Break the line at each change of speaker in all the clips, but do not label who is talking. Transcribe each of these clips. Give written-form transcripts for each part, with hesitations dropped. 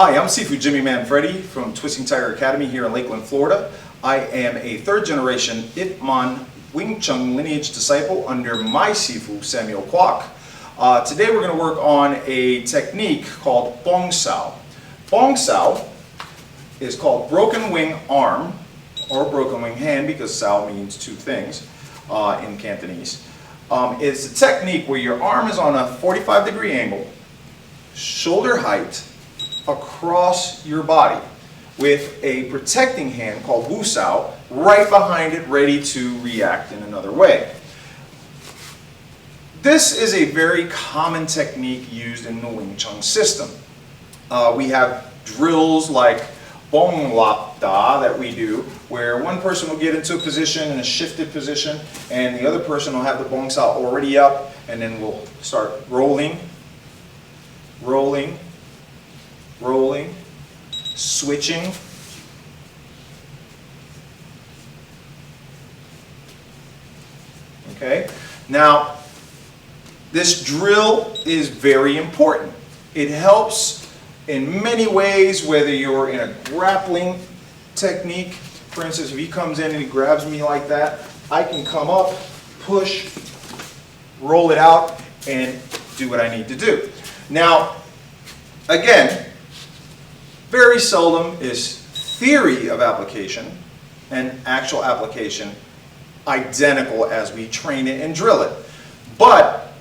Hi, I'm Sifu Manfredy from Twisting Tiger Academy here in Lakeland, Florida. I am a third-generation Ip Man Wing Chun lineage disciple under my Sifu, Samuel Kwok. Today we're going to work on a technique called Bong Sau. Bong Sau is called broken wing arm or broken wing hand because Sau means two things in Cantonese. It's a technique where your arm is on a 45-degree angle, shoulder height, across your body with a protecting hand called Bong Sau right behind it, ready to react in another way. This is a very common technique used in the Wing Chun system. We have drills like Bong Da that we do, where one person will get into a position, in a shifted position, and the other person will have the Bong Sau already up, and then we'll start rolling, rolling, rolling, switching, okay? Now, this drill is very important. It helps in many ways, whether you're in a grappling technique. For instance, if he comes in and he grabs me like that, I can come up, push, roll it out, and do what I need to do. Now, again, very seldom is theory of application and actual application identical as we train it and drill it. But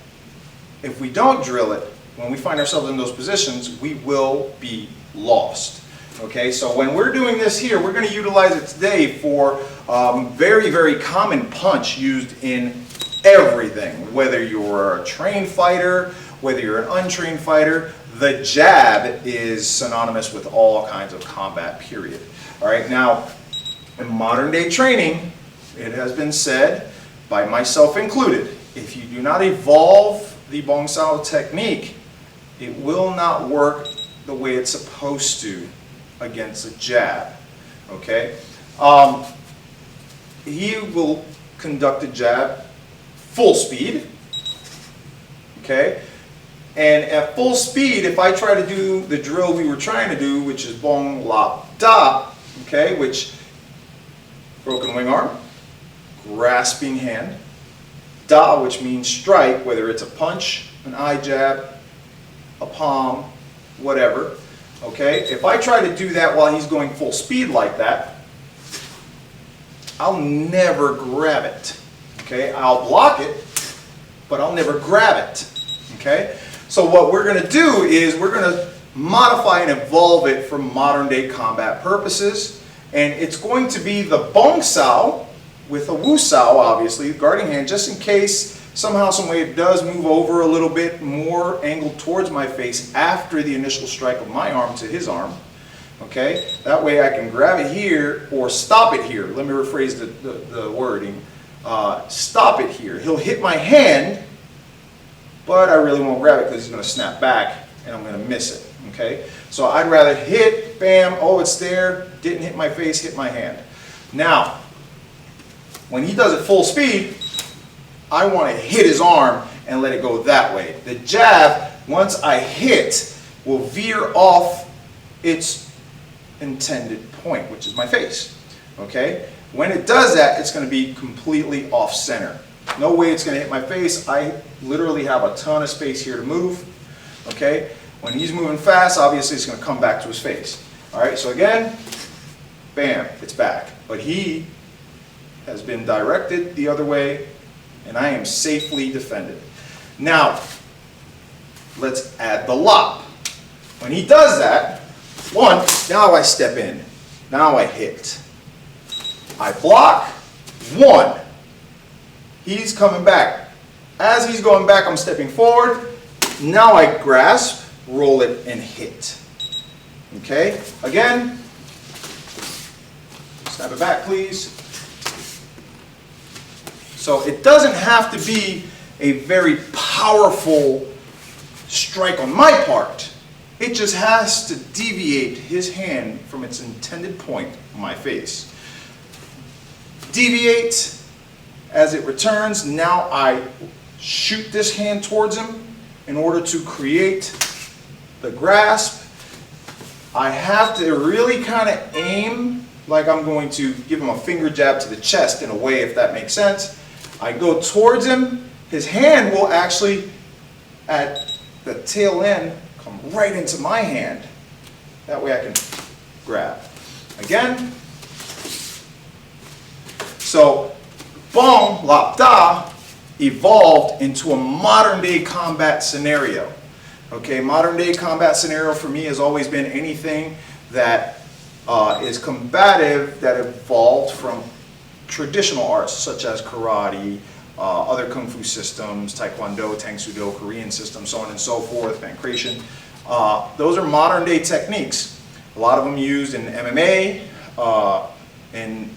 if we don't drill it, when we find ourselves in those positions, we will be lost. Okay, so when we're doing this here, we're going to utilize it today for very, very common punch used in everything. Whether you're a trained fighter, whether you're an untrained fighter, the jab is synonymous with all kinds of combat, period. All right, now, in modern day training, it has been said, by myself included, if you do not evolve the Bong Sau technique, it will not work the way it's supposed to against a jab, okay? He will conduct a jab full speed, okay? And at full speed, if I try to do the drill we were trying to do, which is Bong Da, okay, which broken wing arm, grasping hand, Da, which means strike, whether it's a punch, an eye jab, a palm, whatever, okay? If I try to do that while he's going full speed like that, I'll never grab it, okay? I'll block it, but I'll never grab it, okay? So what we're going to do is we're going to modify and evolve it for modern day combat purposes, and it's going to be the Bong Sau with a Bong Sau, obviously, guarding hand, just in case somehow, some way it does move over a little bit more angled towards my face after the initial strike of my arm to his arm, okay? That way I can grab it here or stop it here. Let me rephrase the wording. Stop it here. He'll hit my hand, but I really won't grab it because he's going to snap back and I'm going to miss it, okay? So I'd rather hit, bam, oh, it's there, didn't hit my face, hit my hand. Now, when he does it full speed, I want to hit his arm and let it go that way. The jab, once I hit, will veer off its intended point, which is my face, okay? When it does that, it's going to be completely off center. No way it's going to hit my face. I literally have a ton of space here to move, okay? When he's moving fast, obviously it's going to come back to his face. All right, so again, bam, it's back. But he has been directed the other way, and I am safely defended. Now, let's add the lop. When he does that, one, now I step in. Now I hit. I block, one. He's coming back. As he's going back, I'm stepping forward. Now I grasp, roll it, and hit. Okay? Again, snap it back, please. So it doesn't have to be a very powerful strike on my part. It just has to deviate his hand from its intended point, my face. Deviate. As it returns, now I shoot this hand towards him in order to create the grasp, I have to really kind of aim like I'm going to give him a finger jab to the chest in a way, if that makes sense. I go towards him, his hand will actually, at the tail end, come right into my hand. That way I can grab. Again. So, Bong Lap Da evolved into a modern day combat scenario. Okay, modern day combat scenario for me has always been anything that is combative that evolved from traditional arts such as karate, other kung fu systems, taekwondo, tang soo do, Korean systems, so on and so forth, pankration. Those are modern day techniques. A lot of them used in MMA, and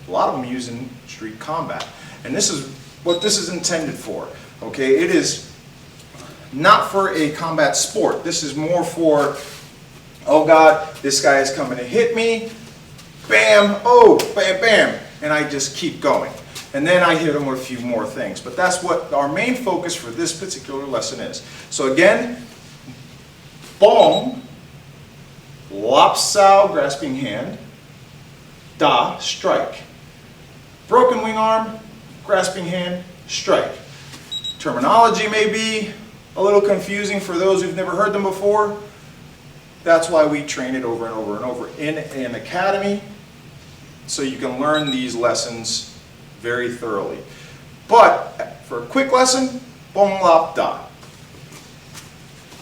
a lot of them used in street combat. And this is what this is intended for. Okay, it is not for a combat sport. This is more for, oh God, this guy is coming to hit me, bam, oh, bam, bam, and I just keep going. And then I hit him with a few more things. But that's what our main focus for this particular lesson is. So again, Bong, Lap Sau, grasping hand, Da, strike. Broken wing arm, grasping hand, strike. Terminology may be a little confusing for those who've never heard them before. That's why we train it over and over and over in an academy, so you can learn these lessons very thoroughly. But for a quick lesson, Bong Lap Da.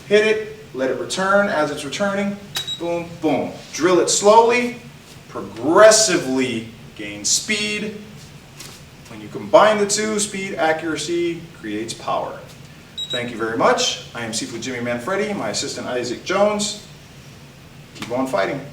Hit it, let it return as it's returning, boom, boom. Drill it slowly, progressively gain speed. When you combine the two, speed, accuracy creates power. Thank you very much. I am Sifu Manfredy, my assistant Isaac Jones. Keep on fighting.